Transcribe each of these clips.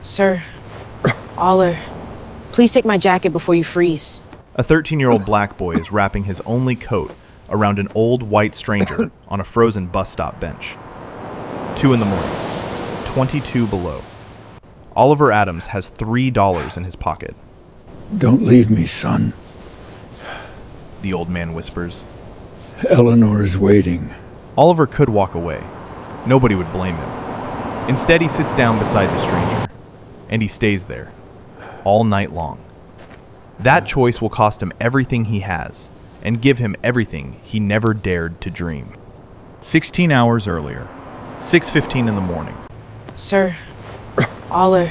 Sir, Aller, please take my jacket before you freeze. A 13-year-old black boy is wrapping his only coat around an old white stranger on a frozen bus stop bench. 2 in the morning, 22 below. Oliver Adams has $3 in his pocket. Don't leave me, son. The old man whispers. Eleanor is waiting. Oliver could walk away. Nobody would blame him. Instead, he sits down beside the stranger, and he stays there, all night long. That choice will cost him everything he has, and give him everything he never dared to dream. 16 hours earlier, 6:15 in the morning. Sir, Aller,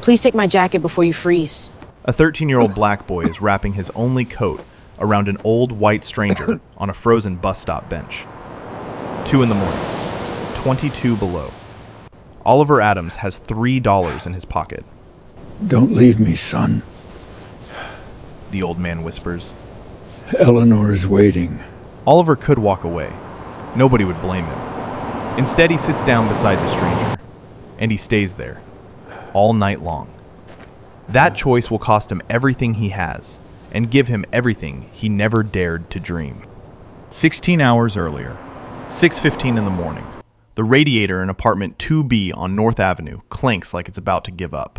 please take my jacket before you freeze. A 13-year-old black boy is wrapping his only coat around an old white stranger on a frozen bus stop bench. 2 in the morning, 22 below. Oliver Adams has $3 in his pocket. Don't leave me, son. The old man whispers. Eleanor is waiting. Oliver could walk away. Nobody would blame him. Instead, he sits down beside the stranger, and he stays there, all night long. That choice will cost him everything he has, and give him everything he never dared to dream. 16 hours earlier, 6:15 in the morning. The radiator in apartment 2B on North Avenue clanks like it's about to give up.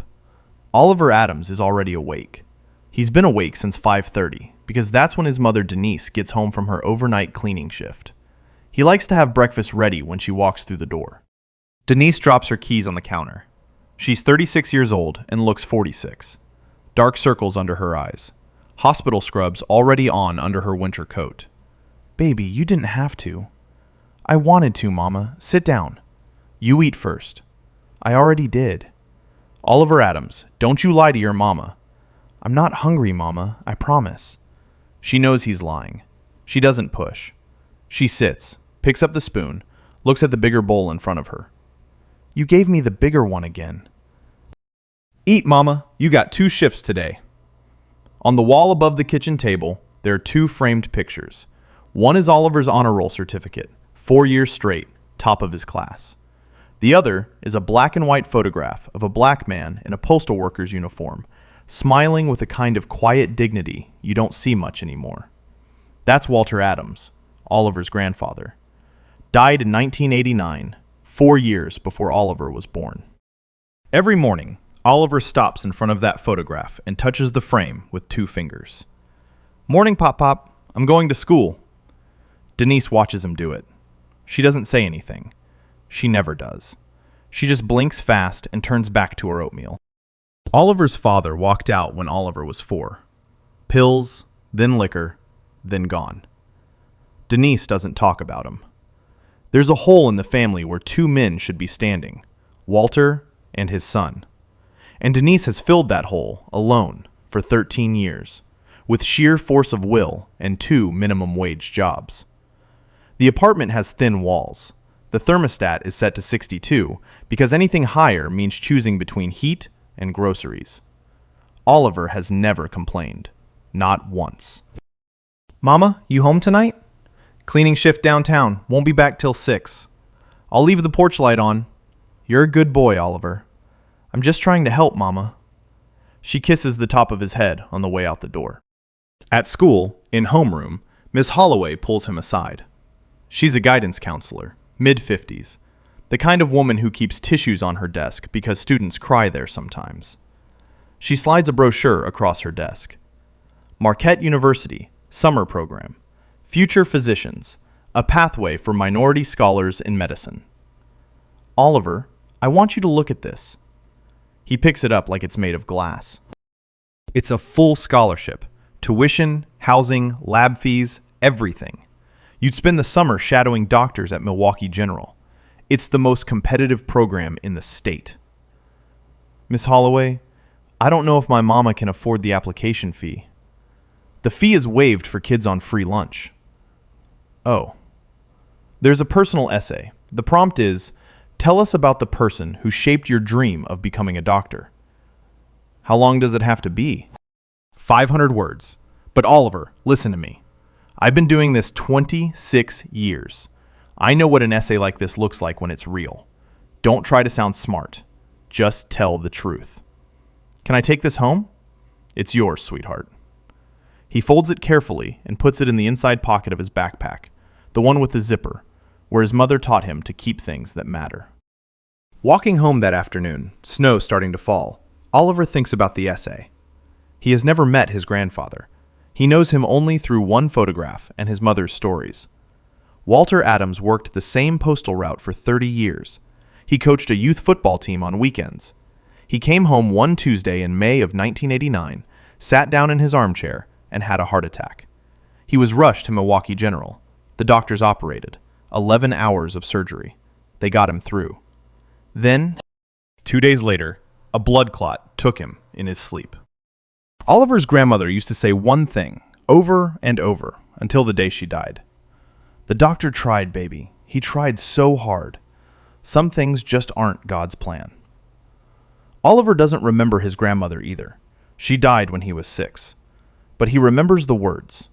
Oliver Adams is already awake. He's been awake since 5:30 because that's when his mother Denise gets home from her overnight cleaning shift. He likes to have breakfast ready when she walks through the door. Denise drops her keys on the counter. She's 36 years old and looks 46. Dark circles under her eyes. Hospital scrubs already on under her winter coat. Baby, you didn't have to. I wanted to, Mama. Sit down. You eat first. I already did. Oliver Adams, don't you lie to your mama. I'm not hungry, Mama. I promise. She knows he's lying. She doesn't push. She sits, picks up the spoon, looks at the bigger bowl in front of her. You gave me the bigger one again. Eat, Mama. You got 2 shifts today. On the wall above the kitchen table, there are 2 framed pictures. One is Oliver's honor roll certificate, 4 years straight, top of his class. The other is a black and white photograph of a black man in a postal worker's uniform, smiling with a kind of quiet dignity you don't see much anymore. That's Walter Adams, Oliver's grandfather. Died in 1989, 4 years before Oliver was born. Every morning, Oliver stops in front of that photograph and touches the frame with 2 fingers. Morning, Pop-Pop. I'm going to school. Denise watches him do it. She doesn't say anything. She never does. She just blinks fast and turns back to her oatmeal. Oliver's father walked out when Oliver was 4. Pills, then liquor, then gone. Denise doesn't talk about him. There's a hole in the family where 2 men should be standing, Walter and his son. And Denise has filled that hole, alone, for 13 years, with sheer force of will and 2 minimum wage jobs. The apartment has thin walls. The thermostat is set to 62 because anything higher means choosing between heat and groceries. Oliver has never complained. Not once. Mama, you home tonight? Cleaning shift downtown. Won't be back till 6. I'll leave the porch light on. You're a good boy, Oliver. I'm just trying to help, Mama. She kisses the top of his head on the way out the door. At school, in homeroom, Miss Holloway pulls him aside. She's a guidance counselor, mid-50s, the kind of woman who keeps tissues on her desk because students cry there sometimes. She slides a brochure across her desk. Marquette University, Summer Program, Future Physicians, a pathway for minority scholars in medicine. Oliver, I want you to look at this. He picks it up like it's made of glass. It's a full scholarship. Tuition, housing, lab fees, everything. You'd spend the summer shadowing doctors at Milwaukee General. It's the most competitive program in the state. Miss Holloway, I don't know if my mama can afford the application fee. The fee is waived for kids on free lunch. Oh. There's a personal essay. The prompt is, tell us about the person who shaped your dream of becoming a doctor. How long does it have to be? 500 words. But Oliver, listen to me. I've been doing this 26 years. I know what an essay like this looks like when it's real. Don't try to sound smart. Just tell the truth. Can I take this home? It's yours, sweetheart. He folds it carefully and puts it in the inside pocket of his backpack, the one with the zipper, where his mother taught him to keep things that matter. Walking home that afternoon, snow starting to fall, Oliver thinks about the essay. He has never met his grandfather. He knows him only through one photograph and his mother's stories. Walter Adams worked the same postal route for 30 years. He coached a youth football team on weekends. He came home one Tuesday in May of 1989, sat down in his armchair, and had a heart attack. He was rushed to Milwaukee General. The doctors operated. 11 hours of surgery. They got him through. Then, 2 days later, a blood clot took him in his sleep. Oliver's grandmother used to say one thing over and over until the day she died. The doctor tried, baby. He tried so hard. Some things just aren't God's plan. Oliver doesn't remember his grandmother either. She died when he was 6. But he remembers the words.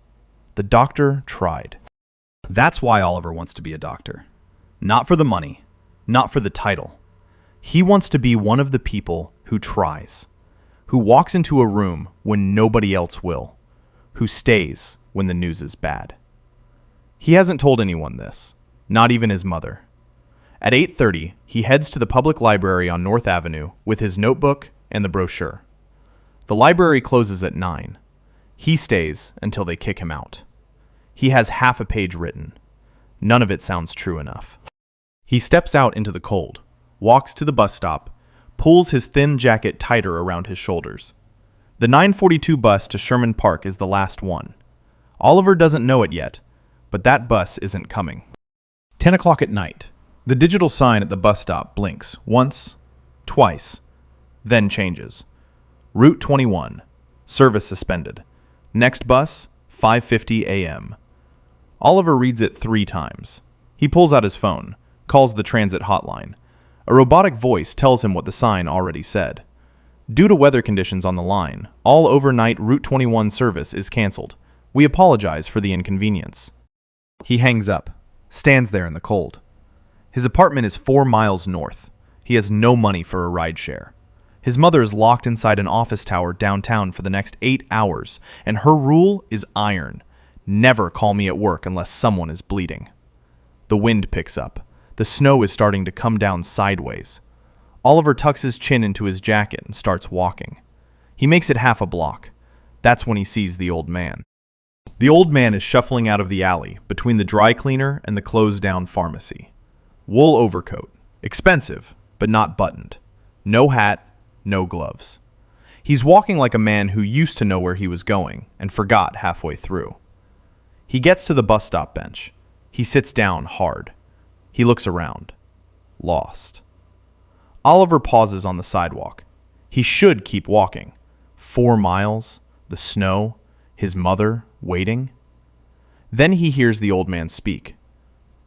The doctor tried. That's why Oliver wants to be a doctor. Not for the money, not for the title. He wants to be one of the people who tries, who walks into a room when nobody else will, who stays when the news is bad. He hasn't told anyone this, not even his mother. At 8:30, he heads to the public library on North Avenue with his notebook and the brochure. The library closes at 9. He stays until they kick him out. He has half a page written. None of it sounds true enough. He steps out into the cold, walks to the bus stop, pulls his thin jacket tighter around his shoulders. The 9:42 bus to Sherman Park is the last one. Oliver doesn't know it yet, but that bus isn't coming. 10 o'clock at night. The digital sign at the bus stop blinks once, twice, then changes. Route 21. Service suspended. Next bus, 5:50 a.m. Oliver reads it 3 times. He pulls out his phone, calls the transit hotline. A robotic voice tells him what the sign already said. Due to weather conditions on the line, all overnight Route 21 service is canceled. We apologize for the inconvenience. He hangs up, stands there in the cold. His apartment is 4 miles north. He has no money for a rideshare. His mother is locked inside an office tower downtown for the next 8 hours, and her rule is iron. Never call me at work unless someone is bleeding. The wind picks up. The snow is starting to come down sideways. Oliver tucks his chin into his jacket and starts walking. He makes it half a block. That's when he sees the old man. The old man is shuffling out of the alley between the dry cleaner and the closed-down pharmacy. Wool overcoat. Expensive, but not buttoned. No hat, no gloves. He's walking like a man who used to know where he was going and forgot halfway through. He gets to the bus stop bench. He sits down hard. He looks around. Lost. Oliver pauses on the sidewalk. He should keep walking. 4 miles, the snow, his mother waiting. Then he hears the old man speak.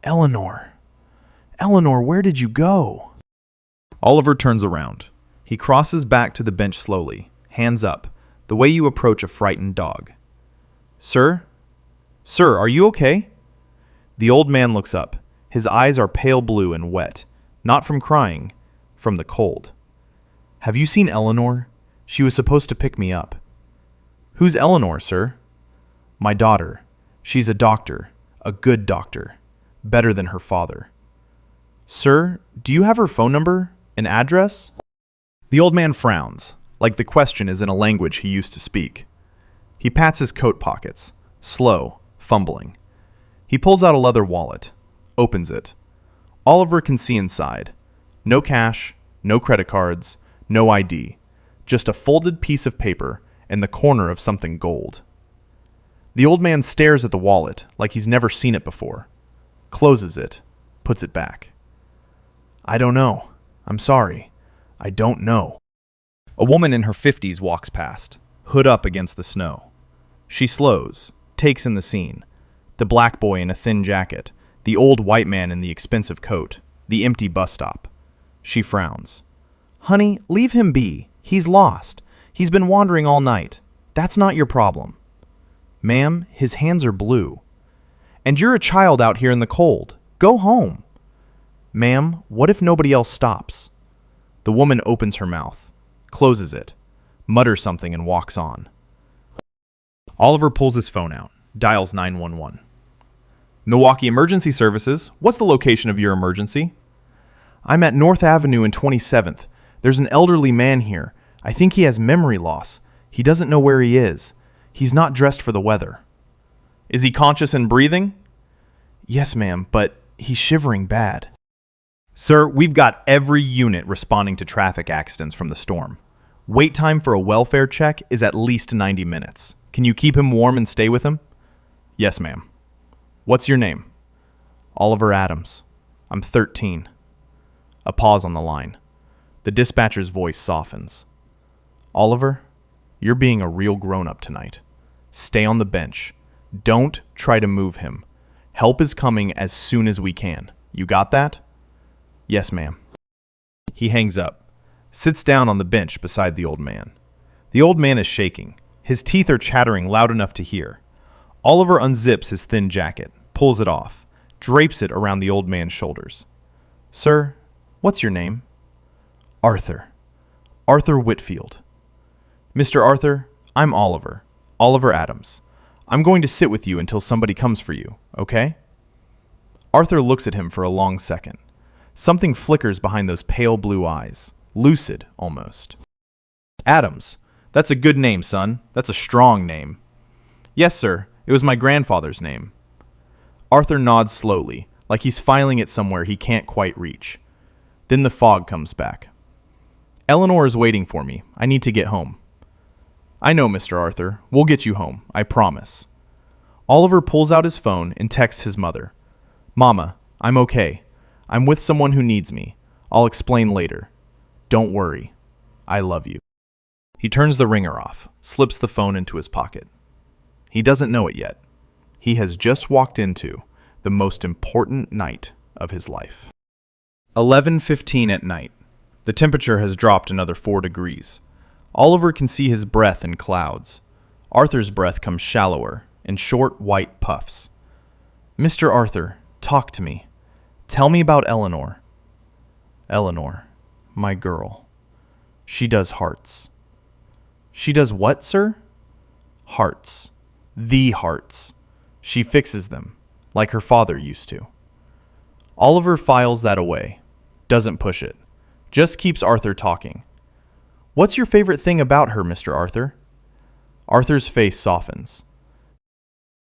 Eleanor. Eleanor, where did you go? Oliver turns around. He crosses back to the bench slowly, hands up, the way you approach a frightened dog. Sir? Sir, are you okay? The old man looks up. His eyes are pale blue and wet, not from crying, from the cold. Have you seen Eleanor? She was supposed to pick me up. Who's Eleanor, sir? My daughter. She's a doctor, a good doctor, better than her father. Sir, do you have her phone number, an address? The old man frowns, like the question is in a language he used to speak. He pats his coat pockets, slow, fumbling. He pulls out a leather wallet, opens it. Oliver can see inside. No cash, no credit cards, no ID. Just a folded piece of paper and the corner of something gold. The old man stares at the wallet like he's never seen it before. Closes it, puts it back. I don't know. I'm sorry. I don't know. A woman in her 50s walks past, hood up against the snow. She slows, takes in the scene. The black boy in a thin jacket, the old white man in the expensive coat, the empty bus stop. She frowns. Honey, leave him be. He's lost. He's been wandering all night. That's not your problem. Ma'am, his hands are blue. And you're a child out here in the cold. Go home. Ma'am, what if nobody else stops? The woman opens her mouth, closes it, mutters something, and walks on. Oliver pulls his phone out, dials 911. Milwaukee Emergency Services, what's the location of your emergency? I'm at North Avenue and 27th. There's an elderly man here. I think he has memory loss. He doesn't know where he is. He's not dressed for the weather. Is he conscious and breathing? Yes, ma'am, but he's shivering bad. Sir, we've got every unit responding to traffic accidents from the storm. Wait time for a welfare check is at least 90 minutes. Can you keep him warm and stay with him? Yes, ma'am. What's your name? Oliver Adams. I'm 13. A pause on the line. The dispatcher's voice softens. Oliver, you're being a real grown-up tonight. Stay on the bench. Don't try to move him. Help is coming as soon as we can. You got that? Yes, ma'am. He hangs up, sits down on the bench beside the old man. The old man is shaking. His teeth are chattering loud enough to hear. Oliver unzips his thin jacket, pulls it off, drapes it around the old man's shoulders. Sir, what's your name? Arthur. Arthur Whitfield. Mr. Arthur, I'm Oliver. Oliver Adams. I'm going to sit with you until somebody comes for you, okay? Arthur looks at him for a long second. Something flickers behind those pale blue eyes, lucid almost. Adams. That's a good name, son. That's a strong name. Yes, sir. It was my grandfather's name. Arthur nods slowly, like he's filing it somewhere he can't quite reach. Then the fog comes back. Eleanor is waiting for me. I need to get home. I know, Mr. Arthur. We'll get you home. I promise. Oliver pulls out his phone and texts his mother. Mama, I'm okay. I'm with someone who needs me. I'll explain later. Don't worry. I love you. He turns the ringer off, slips the phone into his pocket. He doesn't know it yet. He has just walked into the most important night of his life. 11:15 at night. The temperature has dropped another 4 degrees. Oliver can see his breath in clouds. Arthur's breath comes shallower, in short white puffs. Mr. Arthur, talk to me. Tell me about Eleanor. Eleanor, my girl. She does hearts. She does what, sir? Hearts. The hearts. She fixes them, like her father used to. Oliver files that away, doesn't push it, just keeps Arthur talking. What's your favorite thing about her, Mr. Arthur? Arthur's face softens.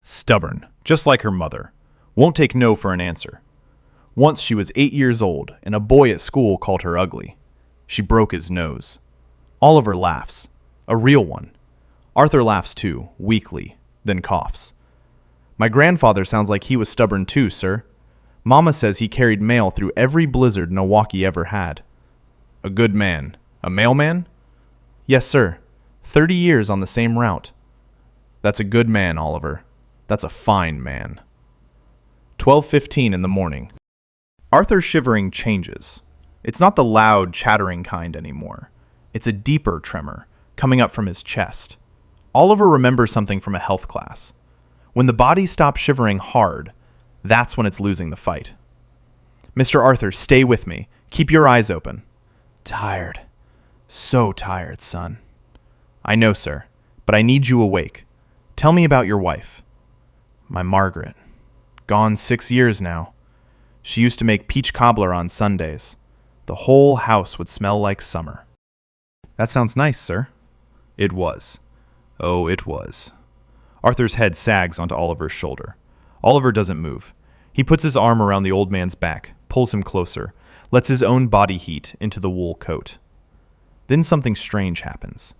Stubborn, just like her mother. Won't take no for an answer. Once she was 8 years old, and a boy at school called her ugly. She broke his nose. Oliver laughs. A real one. Arthur laughs too, weakly, then coughs. My grandfather sounds like he was stubborn too, sir. Mama says he carried mail through every blizzard Milwaukee ever had. A good man. A mailman? Yes, sir. 30 years on the same route. That's a good man, Oliver. That's a fine man. 12:15 in the morning. Arthur's shivering changes. It's not the loud, chattering kind anymore. It's a deeper tremor, coming up from his chest. Oliver remembers something from a health class. When the body stops shivering hard, that's when it's losing the fight. Mr. Arthur, stay with me. Keep your eyes open. Tired. So tired, son. I know, sir, but I need you awake. Tell me about your wife. My Margaret. Gone 6 years now. She used to make peach cobbler on Sundays. The whole house would smell like summer. That sounds nice, sir. It was. Oh, it was. Arthur's head sags onto Oliver's shoulder. Oliver doesn't move. He puts his arm around the old man's back, pulls him closer, lets his own body heat into the wool coat. Then something strange happens.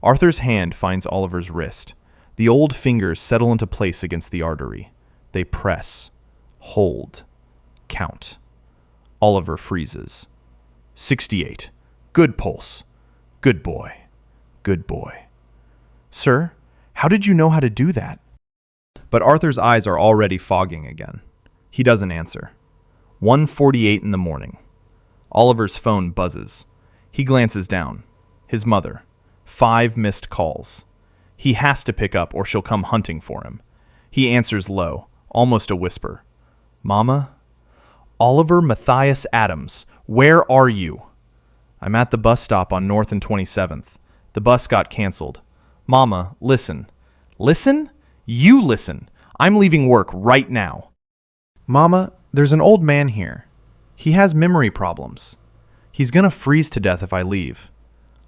Arthur's hand finds Oliver's wrist. The old fingers settle into place against the artery. They press, hold, count. Oliver freezes. 68. Good pulse. Good boy. Good boy. Sir, how did you know how to do that? But Arthur's eyes are already fogging again. He doesn't answer. 1:48 in the morning. Oliver's phone buzzes. He glances down. His mother. 5 missed calls. He has to pick up or she'll come hunting for him. He answers low, almost a whisper. Mama? Oliver Matthias Adams, where are you? I'm at the bus stop on North and 27th. The bus got canceled. Mama, listen. Listen? You listen. I'm leaving work right now. Mama, there's an old man here. He has memory problems. He's gonna freeze to death if I leave.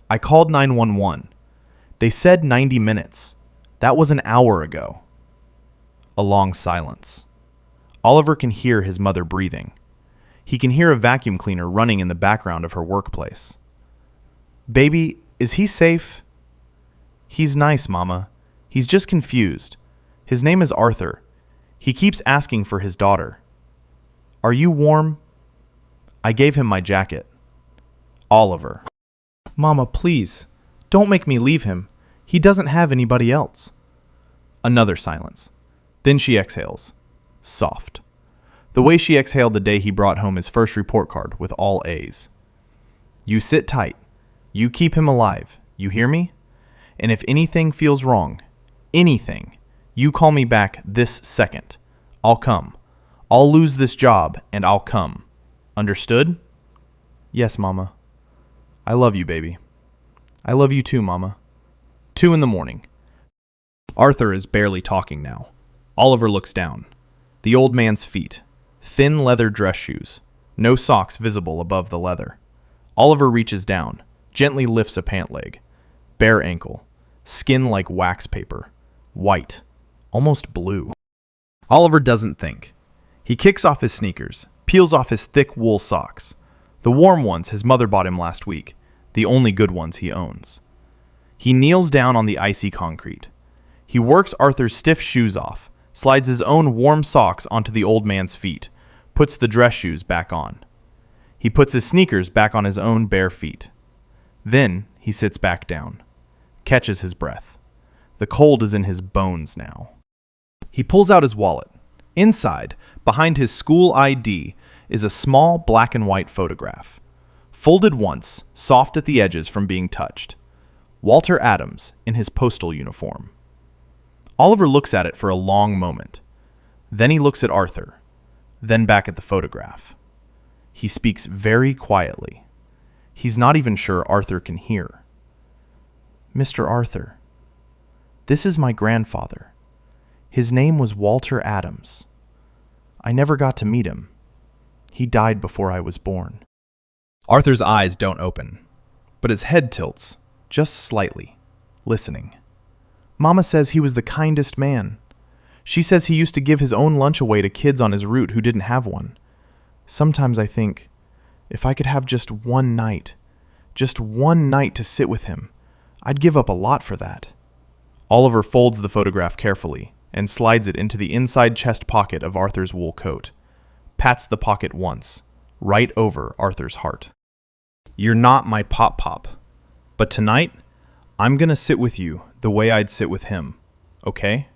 I called 911. They said 90 minutes. That was an hour ago. A long silence. Oliver can hear his mother breathing. He can hear a vacuum cleaner running in the background of her workplace. Baby, is he safe? He's nice, Mama. He's just confused. His name is Arthur. He keeps asking for his daughter. Are you warm? I gave him my jacket. Oliver. Mama, please. Don't make me leave him. He doesn't have anybody else. Another silence. Then she exhales. Soft. The way she exhaled the day he brought home his first report card with all A's. You sit tight. You keep him alive. You hear me? And if anything feels wrong, anything, you call me back this second. I'll come. I'll lose this job and I'll come. Understood? Yes, Mama. I love you, baby. I love you too, Mama. 2 a.m. Arthur is barely talking now. Oliver looks down. The old man's feet. Thin leather dress shoes. No socks visible above the leather. Oliver reaches down, gently lifts a pant leg. Bare ankle. Skin like wax paper. White. Almost blue. Oliver doesn't think. He kicks off his sneakers, peels off his thick wool socks. The warm ones his mother bought him last week, the only good ones he owns. He kneels down on the icy concrete. He works Arthur's stiff shoes off, slides his own warm socks onto the old man's feet, puts the dress shoes back on. He puts his sneakers back on his own bare feet. Then he sits back down, catches his breath. The cold is in his bones now. He pulls out his wallet. Inside, behind his school ID, is a small black and white photograph. Folded once, soft at the edges from being touched. Walter Adams in his postal uniform. Oliver looks at it for a long moment. Then he looks at Arthur, then back at the photograph. He speaks very quietly. He's not even sure Arthur can hear. Mr. Arthur, this is my grandfather. His name was Walter Adams. I never got to meet him. He died before I was born. Arthur's eyes don't open, but his head tilts, just slightly, listening. Mama says he was the kindest man. She says he used to give his own lunch away to kids on his route who didn't have one. Sometimes I think, if I could have just one night to sit with him, I'd give up a lot for that. Oliver folds the photograph carefully and slides it into the inside chest pocket of Arthur's wool coat. Pats the pocket once, right over Arthur's heart. You're not my pop-pop, but tonight, I'm gonna sit with you the way I'd sit with him, okay?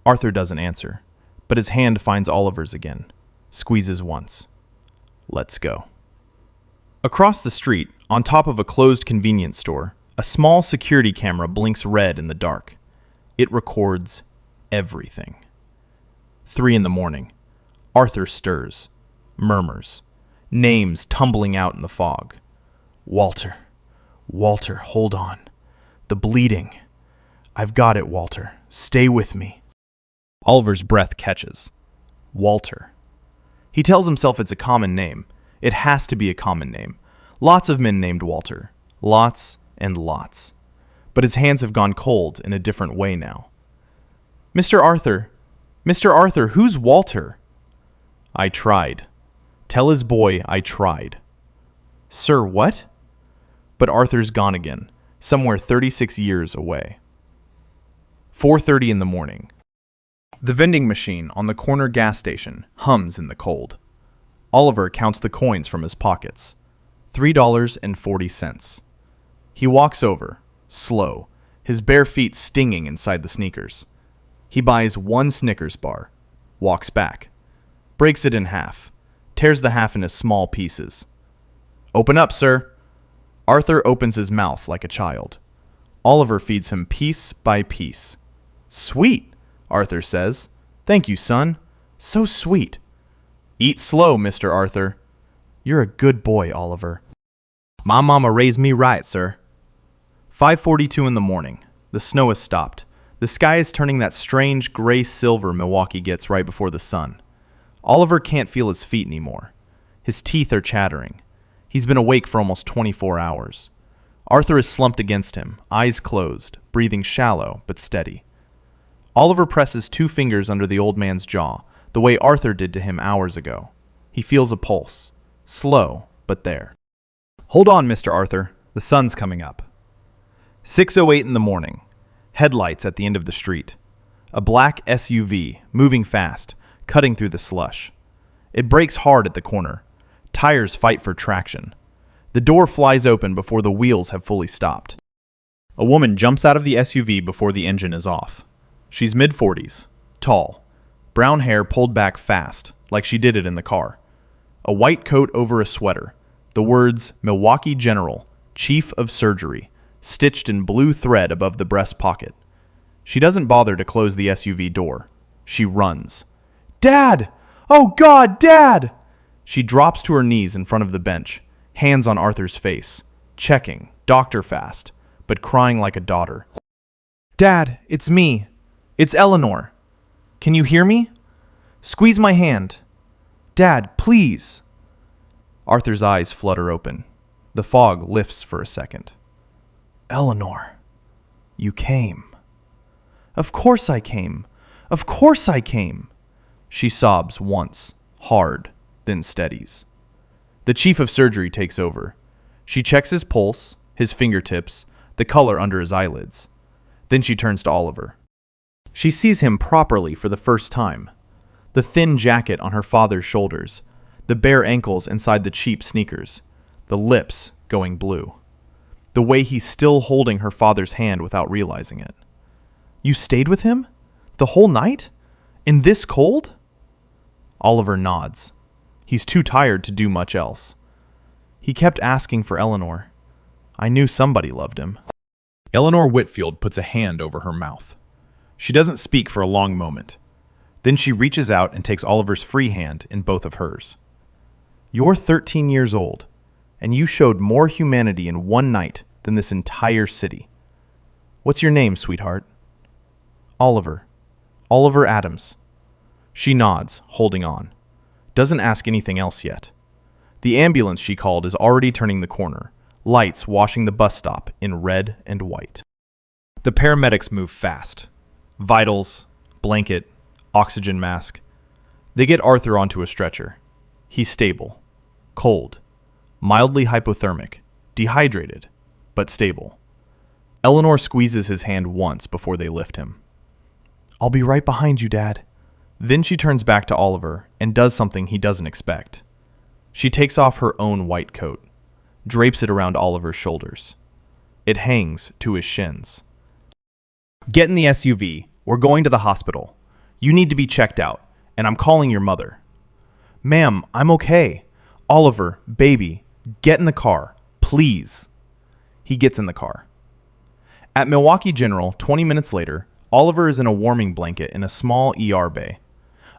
Arthur doesn't answer, but his hand finds Oliver's again, squeezes once. Let's go. Across the street, on top of a closed convenience store, a small security camera blinks red in the dark. It records everything. 3 a.m. Arthur stirs, murmurs, names tumbling out in the fog. Walter, hold on. The bleeding. I've got it, Walter. Stay with me. Oliver's breath catches. Walter. He tells himself it's a common name. It has to be a common name. Lots of men named Walter. Lots and lots. But his hands have gone cold in a different way now. Mr. Arthur, who's Walter? I tried. Tell his boy I tried. Sir, what? But Arthur's gone again, somewhere 36 years away. 4:30 a.m. The vending machine on the corner gas station hums in the cold. Oliver counts the coins from his pockets. $3.40. He walks over, slow, his bare feet stinging inside the sneakers. He buys 1 Snickers bar, walks back, breaks it in half, tears the half into small pieces. Open up, sir. Arthur opens his mouth like a child. Oliver feeds him piece by piece. Sweet, Arthur says. Thank you, son. So sweet. Eat slow, Mr. Arthur. You're a good boy, Oliver. My mama raised me right, sir. 5:42 in the morning. The snow has stopped. The sky is turning that strange gray-silver Milwaukee gets right before the sun. Oliver can't feel his feet anymore. His teeth are chattering. He's been awake for almost 24 hours. Arthur is slumped against him, eyes closed, breathing shallow but steady. Oliver presses 2 fingers under the old man's jaw, the way Arthur did to him hours ago. He feels a pulse. Slow, but there. Hold on, Mr. Arthur. The sun's coming up. 6:08 in the morning. Headlights at the end of the street. A black SUV, moving fast, cutting through the slush. It brakes hard at the corner. Tires fight for traction. The door flies open before the wheels have fully stopped. A woman jumps out of the SUV before the engine is off. She's mid-40s, tall, brown hair pulled back fast, like she did it in the car. A white coat over a sweater. The words Milwaukee General, Chief of Surgery, stitched in blue thread above the breast pocket. She doesn't bother to close the SUV door. She runs. Dad! Oh God, Dad! She drops to her knees in front of the bench, hands on Arthur's face, checking, doctor fast, but crying like a daughter. Dad, it's me. It's Eleanor. Can you hear me? Squeeze my hand. Dad, please. Arthur's eyes flutter open. The fog lifts for a second. Eleanor, you came. Of course I came. Of course I came. She sobs once, hard, then steadies. The chief of surgery takes over. She checks his pulse, his fingertips, the color under his eyelids. Then she turns to Oliver. She sees him properly for the first time. The thin jacket on her father's shoulders, the bare ankles inside the cheap sneakers, the lips going blue. The way he's still holding her father's hand without realizing it. You stayed with him? The whole night? In this cold? Oliver nods. He's too tired to do much else. He kept asking for Eleanor. I knew somebody loved him. Eleanor Whitfield puts a hand over her mouth. She doesn't speak for a long moment. Then she reaches out and takes Oliver's free hand in both of hers. You're 13 years old, and you showed more humanity in one night than this entire city. What's your name, sweetheart? Oliver. Oliver Adams. She nods, holding on. Doesn't ask anything else yet. The ambulance she called is already turning the corner, lights washing the bus stop in red and white. The paramedics move fast. Vitals, blanket, oxygen mask. They get Arthur onto a stretcher. He's stable, cold, mildly hypothermic, dehydrated, but stable. Eleanor squeezes his hand once before they lift him. I'll be right behind you, Dad. Then she turns back to Oliver and does something he doesn't expect. She takes off her own white coat, drapes it around Oliver's shoulders. It hangs to his shins. Get in the SUV. We're going to the hospital. You need to be checked out, and I'm calling your mother. Ma'am, I'm okay. Oliver, baby, get in the car, please. He gets in the car. At Milwaukee General, 20 minutes later, Oliver is in a warming blanket in a small ER bay,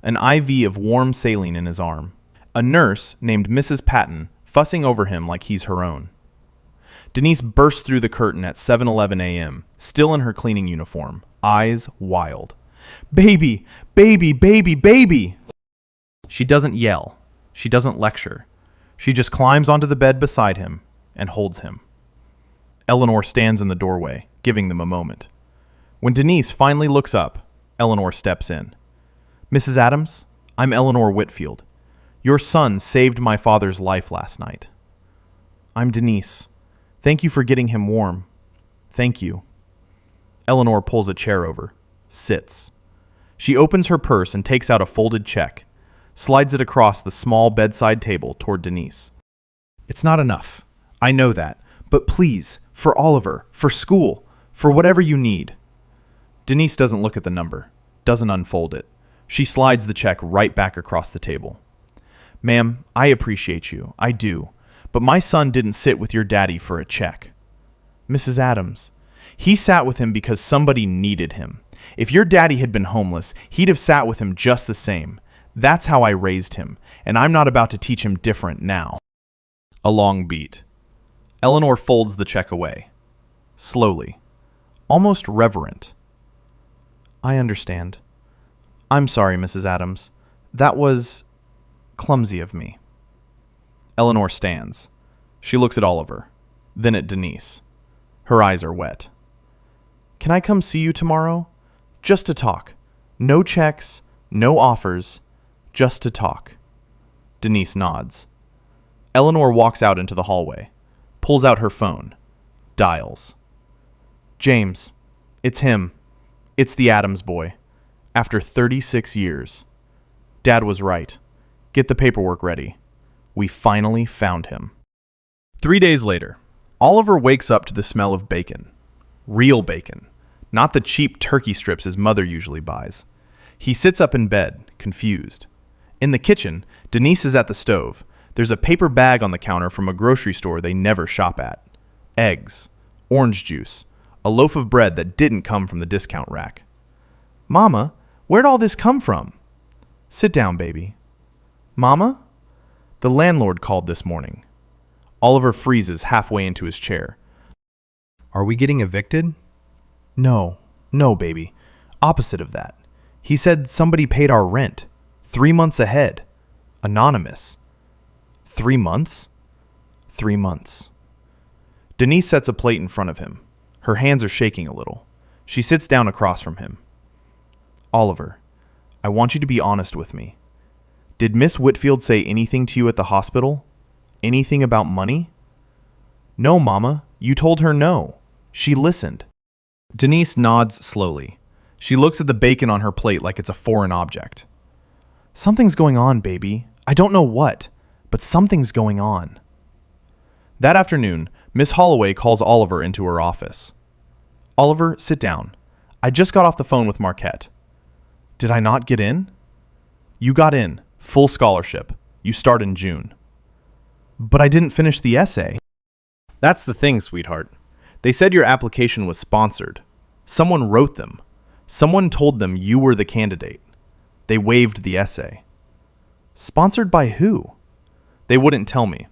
an IV of warm saline in his arm. A nurse named Mrs. Patton fussing over him like he's her own. Denise bursts through the curtain at 7:11 a.m., still in her cleaning uniform, eyes wild. Baby, baby, baby, baby! She doesn't yell. She doesn't lecture. She just climbs onto the bed beside him and holds him. Eleanor stands in the doorway, giving them a moment. When Denise finally looks up, Eleanor steps in. Mrs. Adams, I'm Eleanor Whitfield. Your son saved my father's life last night. I'm Denise. Thank you for getting him warm. Thank you. Eleanor pulls a chair over, sits. She opens her purse and takes out a folded check, slides it across the small bedside table toward Denise. It's not enough. I know that. But please, for Oliver, for school, for whatever you need. Denise doesn't look at the number, doesn't unfold it. She slides the check right back across the table. Ma'am, I appreciate you. I do. But my son didn't sit with your daddy for a check. Mrs. Adams, he sat with him because somebody needed him. If your daddy had been homeless, he'd have sat with him just the same. That's how I raised him, and I'm not about to teach him different now. A long beat. Eleanor folds the check away. Slowly. Almost reverent. I understand. I'm sorry, Mrs. Adams. That was clumsy of me. Eleanor stands. She looks at Oliver, then at Denise. Her eyes are wet. Can I come see you tomorrow? Just to talk. No checks, no offers, just to talk. Denise nods. Eleanor walks out into the hallway, pulls out her phone, dials. James, it's him. It's the Adams boy. After 36 years. Dad was right. Get the paperwork ready. We finally found him. 3 days later, Oliver wakes up to the smell of bacon. Real bacon. Not the cheap turkey strips his mother usually buys. He sits up in bed, confused. In the kitchen, Denise is at the stove. There's a paper bag on the counter from a grocery store they never shop at. Eggs, orange juice, a loaf of bread that didn't come from the discount rack. Mama, where'd all this come from? Sit down, baby. Mama? The landlord called this morning. Oliver freezes halfway into his chair. Are we getting evicted? No, baby. Opposite of that. He said somebody paid our rent. 3 months ahead. Anonymous. 3 months? 3 months. Denise sets a plate in front of him. Her hands are shaking a little. She sits down across from him. Oliver, I want you to be honest with me. Did Miss Whitfield say anything to you at the hospital? Anything about money? No, Mama. You told her no. She listened. Denise nods slowly. She looks at the bacon on her plate like it's a foreign object. Something's going on, baby. I don't know what, but something's going on. That afternoon, Miss Holloway calls Oliver into her office. Oliver, sit down. I just got off the phone with Marquette. Did I not get in? You got in. Full scholarship. You start in June. But I didn't finish the essay. That's the thing, sweetheart. They said your application was sponsored. Someone wrote them. Someone told them you were the candidate. They waived the essay. Sponsored by who? They wouldn't tell me.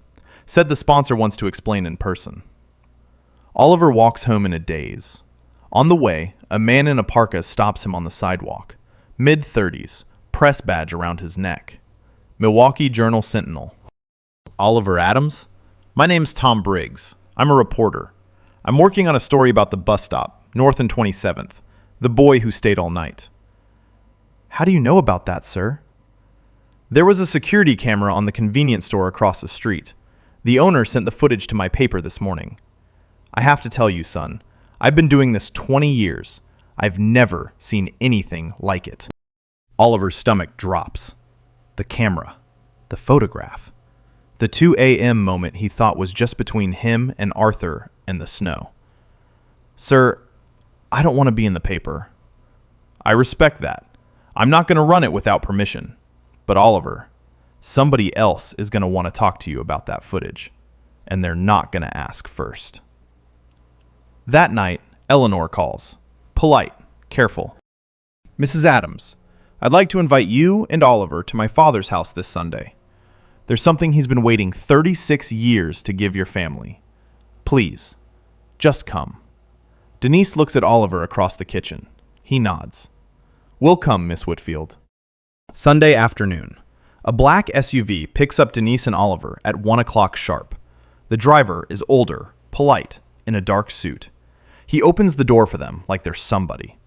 Said the sponsor wants to explain in person. Oliver walks home in a daze. On the way, a man in a parka stops him on the sidewalk. Mid-30s, press badge around his neck. Milwaukee Journal-Sentinel. Oliver Adams? My name's Tom Briggs. I'm a reporter. I'm working on a story about the bus stop, North and 27th, the boy who stayed all night. How do you know about that, sir? There was a security camera on the convenience store across the street. The owner sent the footage to my paper this morning. I have to tell you, son, I've been doing this 20 years. I've never seen anything like it. Oliver's stomach drops. The camera. The photograph. The 2 a.m. moment he thought was just between him and Arthur and the snow. Sir, I don't want to be in the paper. I respect that. I'm not going to run it without permission. But Oliver, somebody else is going to want to talk to you about that footage. And they're not going to ask first. That night, Eleanor calls. Polite, careful. Mrs. Adams, I'd like to invite you and Oliver to my father's house this Sunday. There's something he's been waiting 36 years to give your family. Please, just come. Denise looks at Oliver across the kitchen. He nods. We'll come, Miss Whitfield. Sunday afternoon. A black SUV picks up Denise and Oliver at 1 o'clock sharp. The driver is older, polite, in a dark suit. He opens the door for them like they're somebody.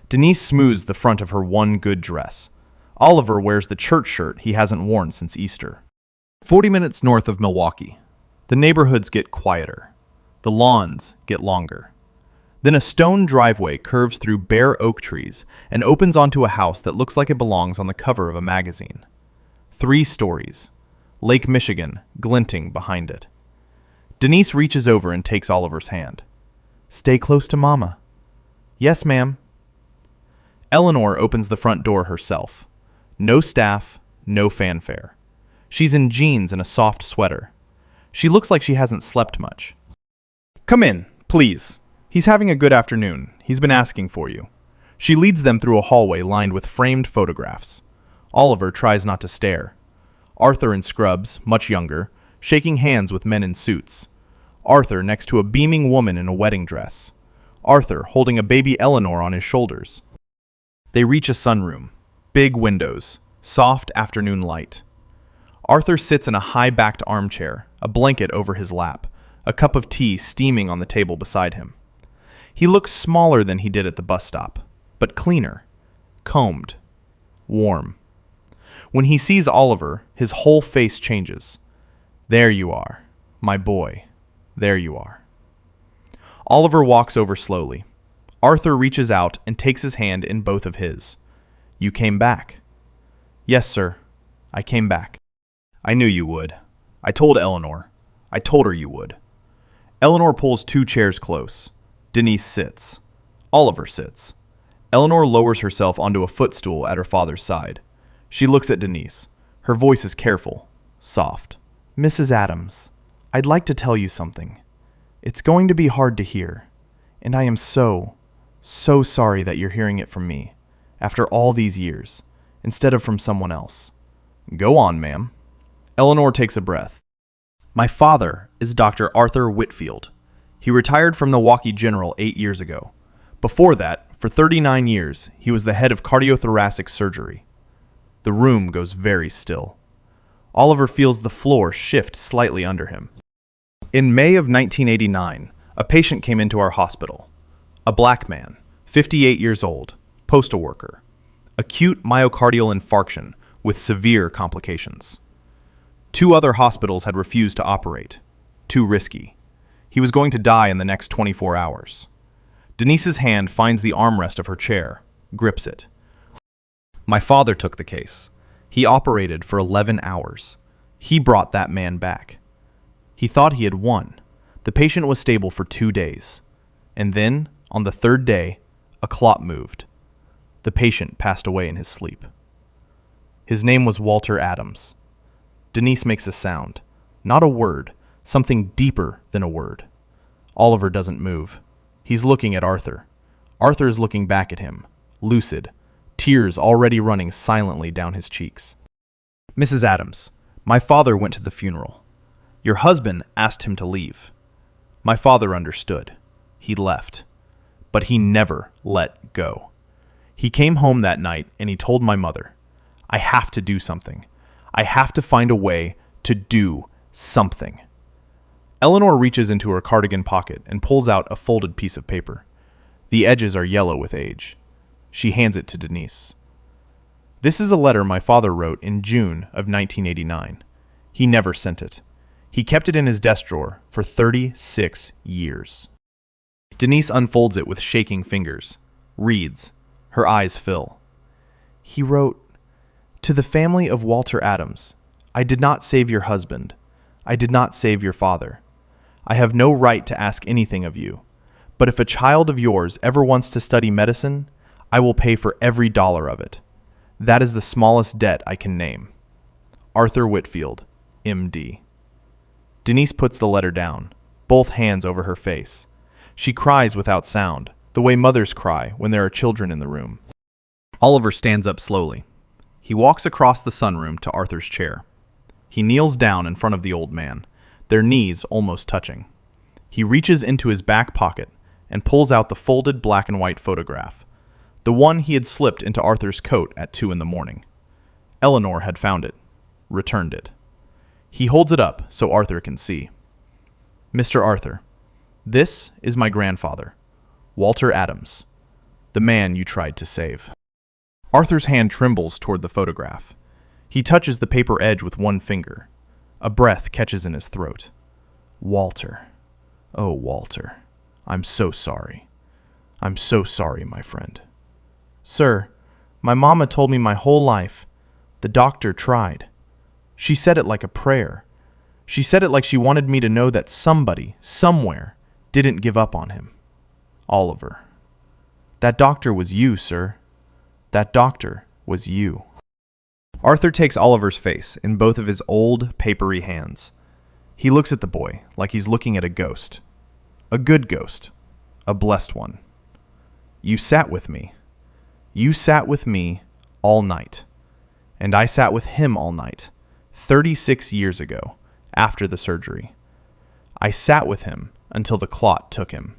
Denise smooths the front of her one good dress. Oliver wears the church shirt he hasn't worn since Easter. 40 minutes north of Milwaukee. The neighborhoods get quieter. The lawns get longer. Then a stone driveway curves through bare oak trees and opens onto a house that looks like it belongs on the cover of a magazine. 3 stories. Lake Michigan glinting behind it. Denise reaches over and takes Oliver's hand. Stay close to Mama. Yes, ma'am. Eleanor opens the front door herself. No staff, no fanfare. She's in jeans and a soft sweater. She looks like she hasn't slept much. Come in, please. He's having a good afternoon. He's been asking for you. She leads them through a hallway lined with framed photographs. Oliver tries not to stare. Arthur in scrubs, much younger, shaking hands with men in suits. Arthur next to a beaming woman in a wedding dress. Arthur holding a baby Eleanor on his shoulders. They reach a sunroom. Big windows. Soft afternoon light. Arthur sits in a high-backed armchair, a blanket over his lap, a cup of tea steaming on the table beside him. He looks smaller than he did at the bus stop, but cleaner, combed, warm. When he sees Oliver, his whole face changes. There you are, my boy. There you are. Oliver walks over slowly. Arthur reaches out and takes his hand in both of his. You came back. Yes, sir. I came back. I knew you would. I told Eleanor. I told her you would. Eleanor pulls 2 chairs close. Denise sits. Oliver sits. Eleanor lowers herself onto a footstool at her father's side. She looks at Denise. Her voice is careful, soft. Mrs. Adams, I'd like to tell you something. It's going to be hard to hear, and I am so sorry that you're hearing it from me, after all these years, instead of from someone else. Go on, ma'am. Eleanor takes a breath. My father is Dr. Arthur Whitfield. He retired from Milwaukee General 8 years ago. Before that, for 39 years, he was the head of cardiothoracic surgery. The room goes very still. Oliver feels the floor shift slightly under him. In May of 1989, a patient came into our hospital. A black man, 58 years old, postal worker. Acute myocardial infarction with severe complications. 2 other hospitals had refused to operate. Too risky. He was going to die in the next 24 hours. Denise's hand finds the armrest of her chair, grips it. My father took the case. He operated for 11 hours. He brought that man back. He thought he had won. The patient was stable for 2 days. And then, on the 3rd day, a clot moved. The patient passed away in his sleep. His name was Walter Adams. Denise makes a sound. Not a word. Something deeper than a word. Oliver doesn't move. He's looking at Arthur. Arthur is looking back at him, lucid, tears already running silently down his cheeks. Mrs. Adams, my father went to the funeral. Your husband asked him to leave. My father understood. He left. But he never let go. He came home that night and he told my mother, I have to do something. I have to find a way to do something. Eleanor reaches into her cardigan pocket and pulls out a folded piece of paper. The edges are yellow with age. She hands it to Denise. This is a letter my father wrote in June of 1989. He never sent it. He kept it in his desk drawer for 36 years. Denise unfolds it with shaking fingers, reads. Her eyes fill. He wrote, To the family of Walter Adams, I did not save your husband. I did not save your father. I have no right to ask anything of you, but if a child of yours ever wants to study medicine, I will pay for every dollar of it. That is the smallest debt I can name. Arthur Whitfield, M.D. Denise puts the letter down, both hands over her face. She cries without sound, the way mothers cry when there are children in the room. Oliver stands up slowly. He walks across the sunroom to Arthur's chair. He kneels down in front of the old man, their knees almost touching. He reaches into his back pocket and pulls out the folded black and white photograph, the one he had slipped into Arthur's coat at 2 a.m. Eleanor had found it, returned it. He holds it up so Arthur can see. Mr. Arthur, this is my grandfather, Walter Adams, the man you tried to save. Arthur's hand trembles toward the photograph. He touches the paper edge with one finger. A breath catches in his throat. Walter. Oh, Walter. I'm so sorry. I'm so sorry, my friend. Sir, my mama told me my whole life. The doctor tried. She said it like a prayer. She said it like she wanted me to know that somebody, somewhere, didn't give up on him. Oliver. That doctor was you, sir. That doctor was you. Arthur takes Oliver's face in both of his old, papery hands. He looks at the boy like he's looking at a ghost. A good ghost. A blessed one. You sat with me. You sat with me all night. And I sat with him all night, 36 years ago, after the surgery. I sat with him until the clot took him.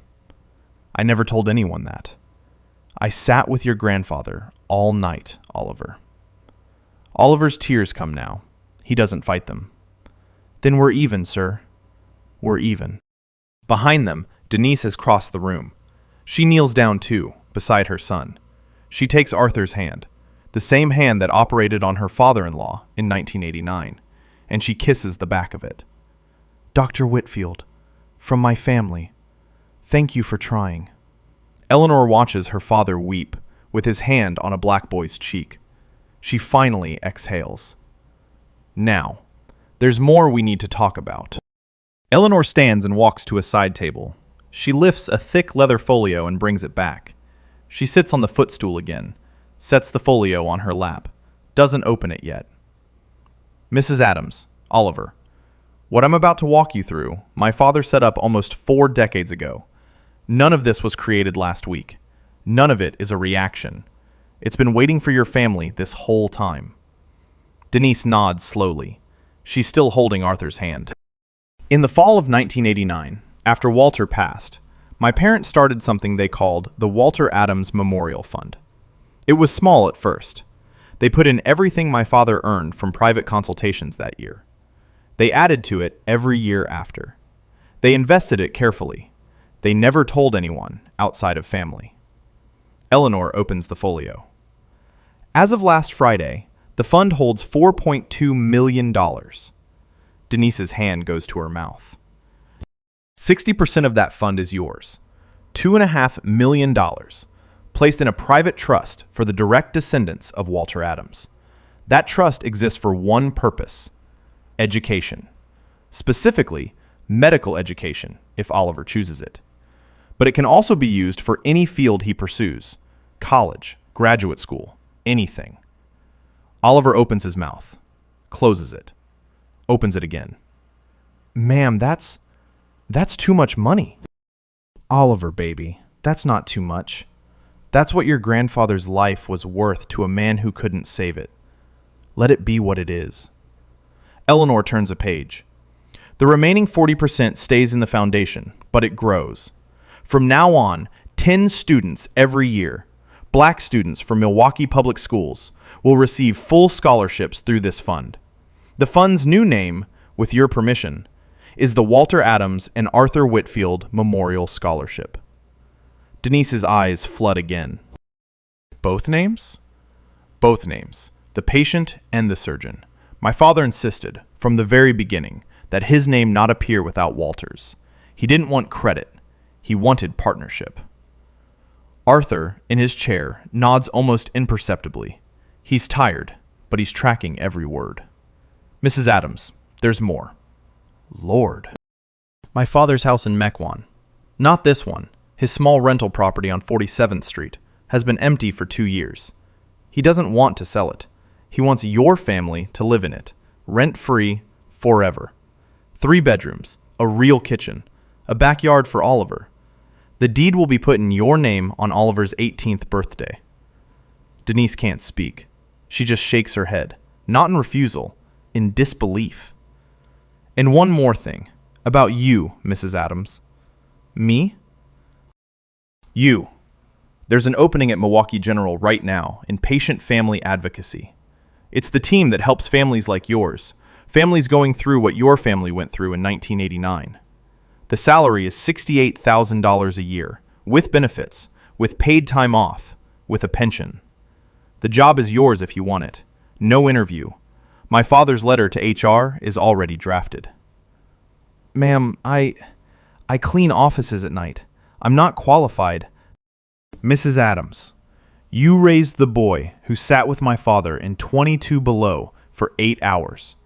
I never told anyone that. I sat with your grandfather all night, Oliver. Oliver's tears come now. He doesn't fight them. Then we're even, sir. We're even. Behind them, Denise has crossed the room. She kneels down too, beside her son. She takes Arthur's hand, the same hand that operated on her father-in-law in 1989, and she kisses the back of it. Dr. Whitfield, from my family, thank you for trying. Eleanor watches her father weep, with his hand on a black boy's cheek. She finally exhales. Now, there's more we need to talk about. Eleanor stands and walks to a side table. She lifts a thick leather folio and brings it back. She sits on the footstool again, sets the folio on her lap, doesn't open it yet. Mrs. Adams, Oliver, what I'm about to walk you through, my father set up almost 4 decades ago. None of this was created last week. None of it is a reaction. It's been waiting for your family this whole time. Denise nods slowly. She's still holding Arthur's hand. In the fall of 1989, after Walter passed, my parents started something they called the Walter Adams Memorial Fund. It was small at first. They put in everything my father earned from private consultations that year. They added to it every year after. They invested it carefully. They never told anyone outside of family. Eleanor opens the folio. As of last Friday, the fund holds $4.2 million. Denise's hand goes to her mouth. 60% of that fund is yours. $2.5 million, placed in a private trust for the direct descendants of Walter Adams. That trust exists for one purpose: education. Specifically, medical education, if Oliver chooses it. But it can also be used for any field he pursues: college, graduate school, anything. Oliver opens his mouth, closes it, opens it again. Ma'am, that's too much money. Oliver, baby, that's not too much. That's what your grandfather's life was worth to a man who couldn't save it. Let it be what it is. Eleanor turns a page. The remaining 40% stays in the foundation, but it grows. From now on, 10 students every year, black students from Milwaukee Public Schools, will receive full scholarships through this fund. The fund's new name, with your permission, is the Walter Adams and Arthur Whitfield Memorial Scholarship. Denise's eyes flood again. Both names? Both names. The patient and the surgeon. My father insisted, from the very beginning, that his name not appear without Walter's. He didn't want credit. He wanted partnership. Arthur, in his chair, nods almost imperceptibly. He's tired, but he's tracking every word. Mrs. Adams, there's more. Lord. My father's house in Mequon. Not this one. His small rental property on 47th Street has been empty for 2 years. He doesn't want to sell it. He wants your family to live in it, rent-free, forever. 3 bedrooms, a real kitchen, a backyard for Oliver. The deed will be put in your name on Oliver's 18th birthday. Denise can't speak. She just shakes her head, not in refusal, in disbelief. And one more thing, about you, Mrs. Adams. Me? You. There's an opening at Milwaukee General right now in patient family advocacy. It's the team that helps families like yours, families going through what your family went through in 1989. The salary is $68,000 a year, with benefits, with paid time off, with a pension. The job is yours if you want it. No interview. My father's letter to HR is already drafted. Ma'am, I clean offices at night. I'm not qualified. Mrs. Adams, you raised the boy who sat with my father in 22 below for 8 hours.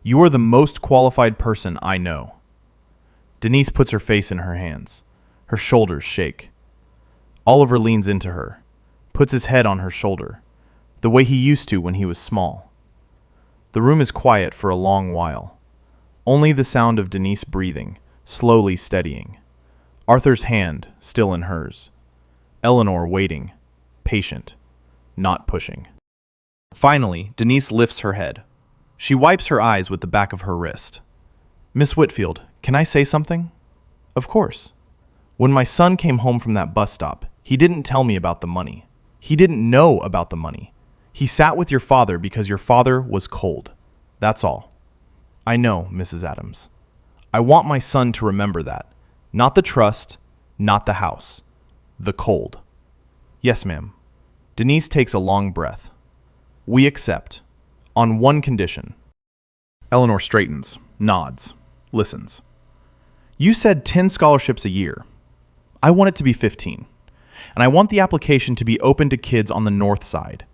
You are the most qualified person I know. Denise puts her face in her hands. Her shoulders shake. Oliver leans into her, puts his head on her shoulder, the way he used to when he was small. The room is quiet for a long while. Only the sound of Denise breathing, slowly steadying. Arthur's hand still in hers. Eleanor waiting, patient, not pushing. Finally, Denise lifts her head. She wipes her eyes with the back of her wrist. Miss Whitfield, Can I say something? Of course. When my son came home from that bus stop, he didn't tell me about the money. He didn't know about the money. He sat with your father because your father was cold. That's all. I know, Mrs. Adams. I want my son to remember that. Not the trust, not the house. The cold. Yes, ma'am. Denise takes a long breath. We accept. On one condition. Eleanor straightens, nods, listens. You said 10 scholarships a year. I want it to be 15. And I want the application to be open to kids on the north side.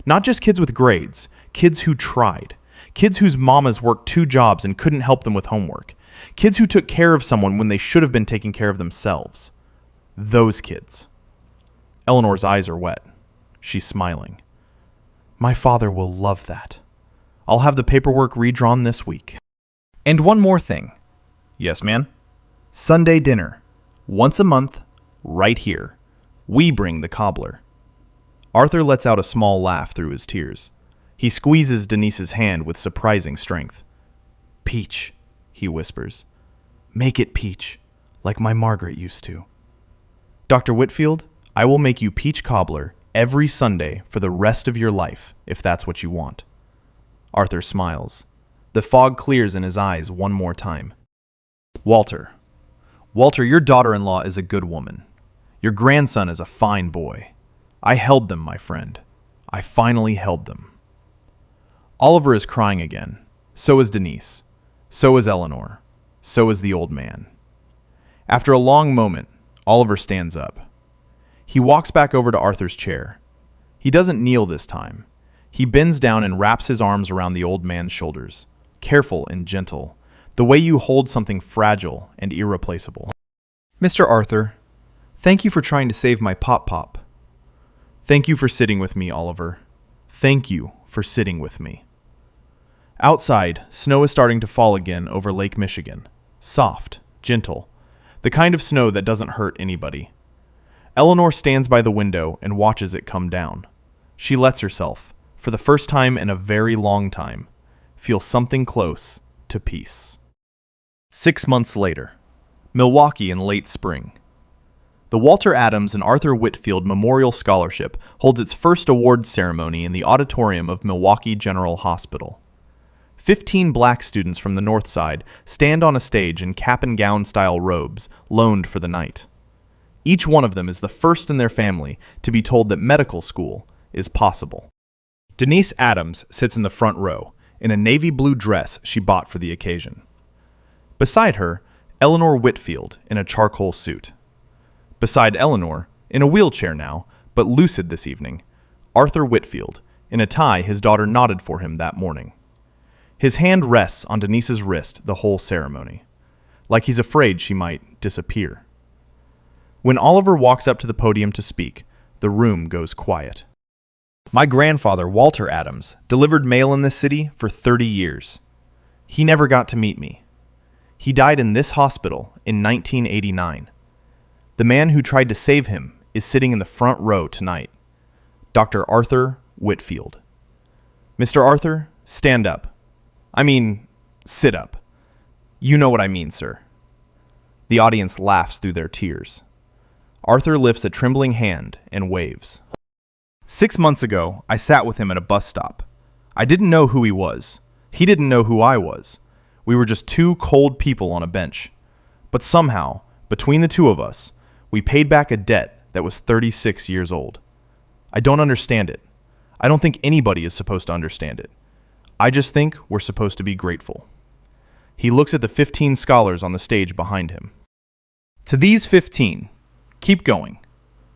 Not just kids with grades, kids who tried. Kids whose mamas worked 2 jobs and couldn't help them with homework. Kids who took care of someone when they should have been taking care of themselves. Those kids. Eleanor's eyes are wet. She's smiling. My father will love that. I'll have the paperwork redrawn this week. And one more thing. Yes, man? Sunday dinner. Once a month, right here. We bring the cobbler. Arthur lets out a small laugh through his tears. He squeezes Denise's hand with surprising strength. Peach, he whispers. Make it peach, like my Margaret used to. Dr. Whitfield, I will make you peach cobbler every Sunday for the rest of your life, if that's what you want. Arthur smiles. The fog clears in his eyes one more time. Walter, your daughter-in-law is a good woman. Your grandson is a fine boy. I held them, my friend. I finally held them. Oliver is crying again. So is Denise. So is Eleanor. So is the old man. After a long moment, Oliver stands up. He walks back over to Arthur's chair. He doesn't kneel this time. He bends down and wraps his arms around the old man's shoulders, careful and gentle, the way you hold something fragile and irreplaceable. Mr. Arthur, thank you for trying to save my pop-pop. Thank you for sitting with me, Oliver. Thank you for sitting with me. Outside, snow is starting to fall again over Lake Michigan. Soft, gentle, the kind of snow that doesn't hurt anybody. Eleanor stands by the window and watches it come down. She lets herself, for the first time in a very long time, feel something close to peace. 6 months later, Milwaukee in late spring. The Walter Adams and Arthur Whitfield Memorial Scholarship holds its first award ceremony in the auditorium of Milwaukee General Hospital. 15 black students from the north side stand on a stage in cap and gown style robes loaned for the night. Each one of them is the first in their family to be told that medical school is possible. Denise Adams sits in the front row in a navy blue dress she bought for the occasion. Beside her, Eleanor Whitfield in a charcoal suit. Beside Eleanor, in a wheelchair now, but lucid this evening, Arthur Whitfield, in a tie his daughter knotted for him that morning. His hand rests on Denise's wrist the whole ceremony, like he's afraid she might disappear. When Oliver walks up to the podium to speak, the room goes quiet. My grandfather, Walter Adams, delivered mail in this city for 30 years. He never got to meet me. He died in this hospital in 1989. The man who tried to save him is sitting in the front row tonight. Dr. Arthur Whitfield. Mr. Arthur, stand up. I mean, sit up. You know what I mean, sir. The audience laughs through their tears. Arthur lifts a trembling hand and waves. 6 months ago, I sat with him at a bus stop. I didn't know who he was. He didn't know who I was. We were just 2 cold people on a bench. But somehow, between the 2 of us, we paid back a debt that was 36 years old. I don't understand it. I don't think anybody is supposed to understand it. I just think we're supposed to be grateful. He looks at the 15 scholars on the stage behind him. To these 15, keep going.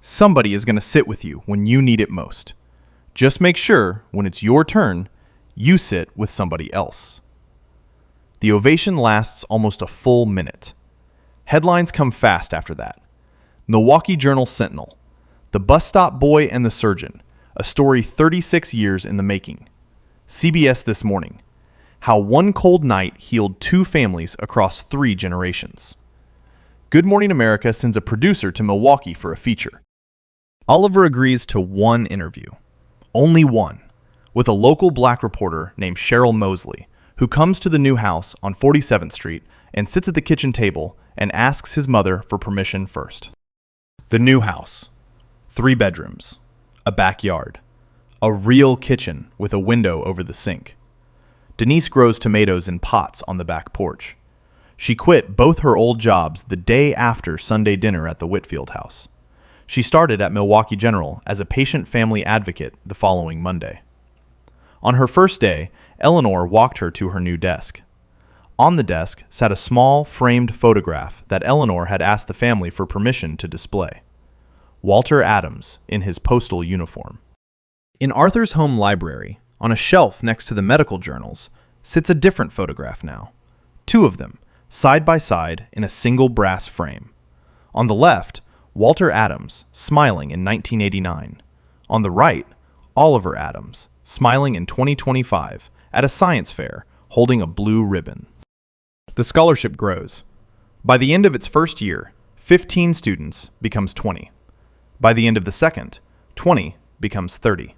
Somebody is going to sit with you when you need it most. Just make sure, when it's your turn, you sit with somebody else. The ovation lasts almost a full minute. Headlines come fast after that. Milwaukee Journal-Sentinel, The Bus Stop Boy and the Surgeon, a story 36 years in the making. CBS This Morning, How One Cold Night Healed 2 Families Across 3 Generations. Good Morning America sends a producer to Milwaukee for a feature. Oliver agrees to one interview. Only one. With a local black reporter named Cheryl Mosley, who comes to the new house on 47th Street and sits at the kitchen table and asks his mother for permission first. The new house. 3 bedrooms, a backyard, a real kitchen with a window over the sink. Denise grows tomatoes in pots on the back porch. She quit both her old jobs the day after Sunday dinner at the Whitfield house. She started at Milwaukee General as a patient family advocate the following Monday. On her first day, Eleanor walked her to her new desk. On the desk sat a small, framed photograph that Eleanor had asked the family for permission to display. Walter Adams in his postal uniform. In Arthur's home library, on a shelf next to the medical journals, sits a different photograph now. 2 of them, side by side in a single brass frame. On the left, Walter Adams, smiling in 1989. On the right, Oliver Adams, smiling in 2025 at a science fair, holding a blue ribbon. The scholarship grows. By the end of its first year, 15 students becomes 20. By the end of the second, 20 becomes 30.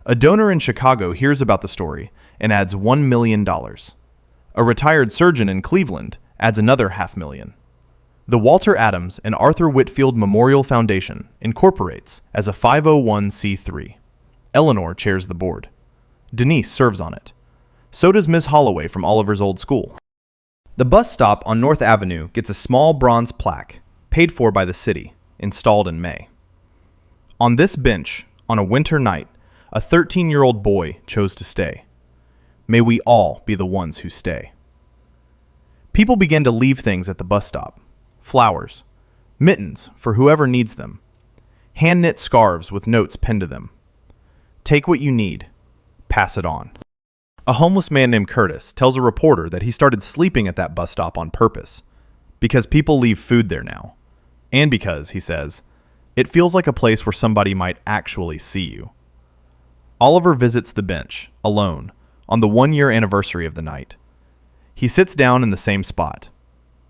A donor in Chicago hears about the story and adds $1 million. A retired surgeon in Cleveland adds another $500,000. The Walter Adams and Arthur Whitfield Memorial Foundation incorporates as a 501c3. Eleanor chairs the board. Denise serves on it. So does Ms. Holloway from Oliver's old school. The bus stop on North Avenue gets a small bronze plaque, paid for by the city, installed in May. On this bench, on a winter night, a 13-year-old boy chose to stay. May we all be the ones who stay. People begin to leave things at the bus stop. Flowers, mittens for whoever needs them, hand-knit scarves with notes pinned to them. Take what you need, pass it on. A homeless man named Curtis tells a reporter that he started sleeping at that bus stop on purpose, because people leave food there now, and because, he says, it feels like a place where somebody might actually see you. Oliver visits the bench, alone, on the 1-year anniversary of the night. He sits down in the same spot.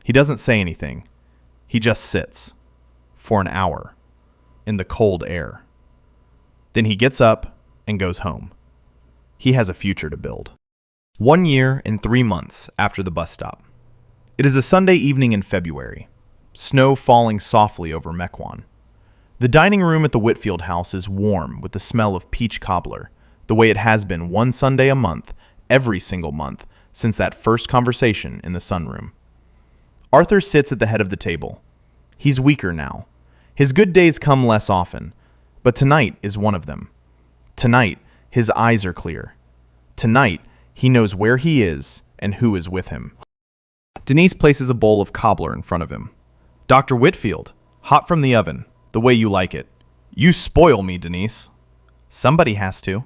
He doesn't say anything. He just sits, for an hour, in the cold air. Then he gets up and goes home. He has a future to build. 1 year and 3 months after the bus stop. It is a Sunday evening in February, snow falling softly over Mequon. The dining room at the Whitfield house is warm with the smell of peach cobbler, the way it has been one Sunday a month, every single month, since that first conversation in the sunroom. Arthur sits at the head of the table. He's weaker now. His good days come less often, but tonight is one of them. Tonight, his eyes are clear. Tonight, he knows where he is and who is with him. Denise places a bowl of cobbler in front of him. Dr. Whitfield, hot from the oven, the way you like it. You spoil me, Denise. Somebody has to.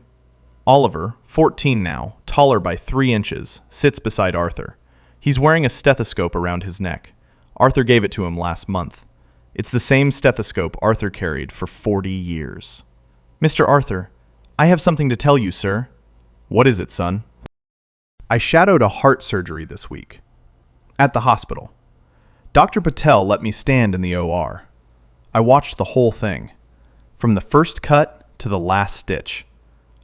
Oliver, 14 now, taller by 3 inches, sits beside Arthur. He's wearing a stethoscope around his neck. Arthur gave it to him last month. It's the same stethoscope Arthur carried for 40 years. Mr. Arthur, I have something to tell you, sir. What is it, son? I shadowed a heart surgery this week. At the hospital. Dr. Patel let me stand in the OR. I watched the whole thing. From the first cut to the last stitch.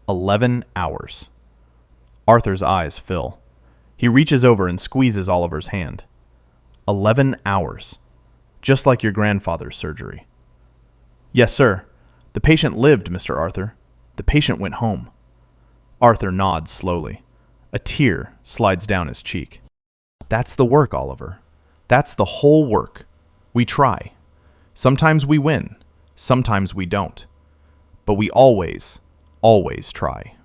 11 hours. Arthur's eyes fill. He reaches over and squeezes Oliver's hand. 11 hours. Just like your grandfather's surgery. Yes, sir. The patient lived, Mr. Arthur. The patient went home. Arthur nods slowly. A tear slides down his cheek. That's the work, Oliver. That's the whole work. We try. Sometimes we win. Sometimes we don't. But we always try.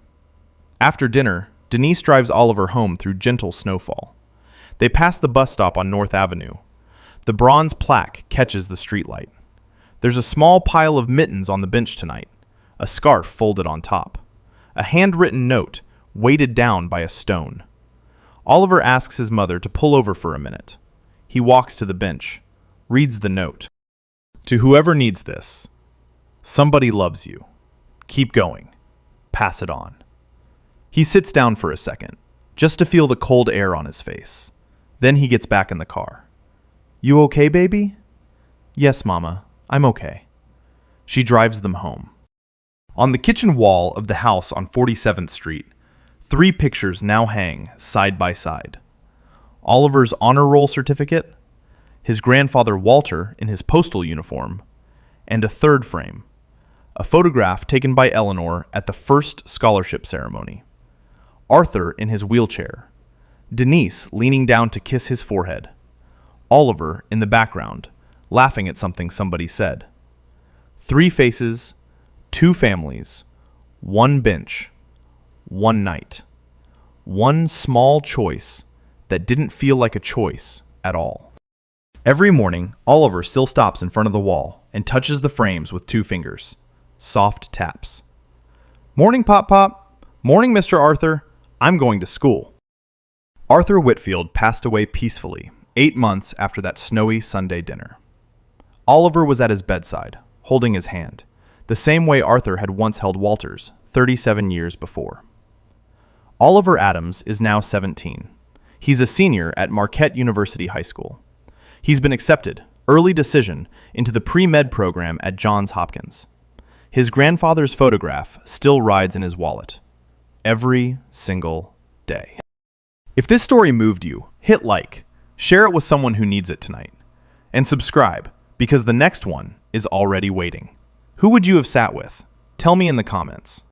After dinner, Denise drives Oliver home through gentle snowfall. They pass the bus stop on North Avenue. The bronze plaque catches the streetlight. There's a small pile of mittens on the bench tonight, a scarf folded on top, a handwritten note weighted down by a stone. Oliver asks his mother to pull over for a minute. He walks to the bench, reads the note. To whoever needs this, somebody loves you. Keep going. Pass it on. He sits down for a second, just to feel the cold air on his face. Then he gets back in the car. You okay, baby? Yes, Mama, I'm okay. She drives them home. On the kitchen wall of the house on 47th Street, 3 pictures now hang side by side. Oliver's honor roll certificate, his grandfather Walter in his postal uniform, and a third frame, a photograph taken by Eleanor at the first scholarship ceremony. Arthur in his wheelchair, Denise leaning down to kiss his forehead, Oliver in the background, laughing at something somebody said. 3 faces, 2 families, 1 bench, 1 night. 1 small choice that didn't feel like a choice at all. Every morning, Oliver still stops in front of the wall and touches the frames with 2 fingers. Soft taps. Morning, Pop Pop. Morning, Mr. Arthur. I'm going to school. Arthur Whitfield passed away peacefully 8 months after that snowy Sunday dinner. Oliver was at his bedside, holding his hand, the same way Arthur had once held Walter's 37 years before. Oliver Adams is now 17. He's a senior at Marquette University High School. He's been accepted, early decision, into the pre-med program at Johns Hopkins. His grandfather's photograph still rides in his wallet. Every single day. If this story moved you, hit like, share it with someone who needs it tonight, and subscribe, because the next one is already waiting. Who would you have sat with? Tell me in the comments.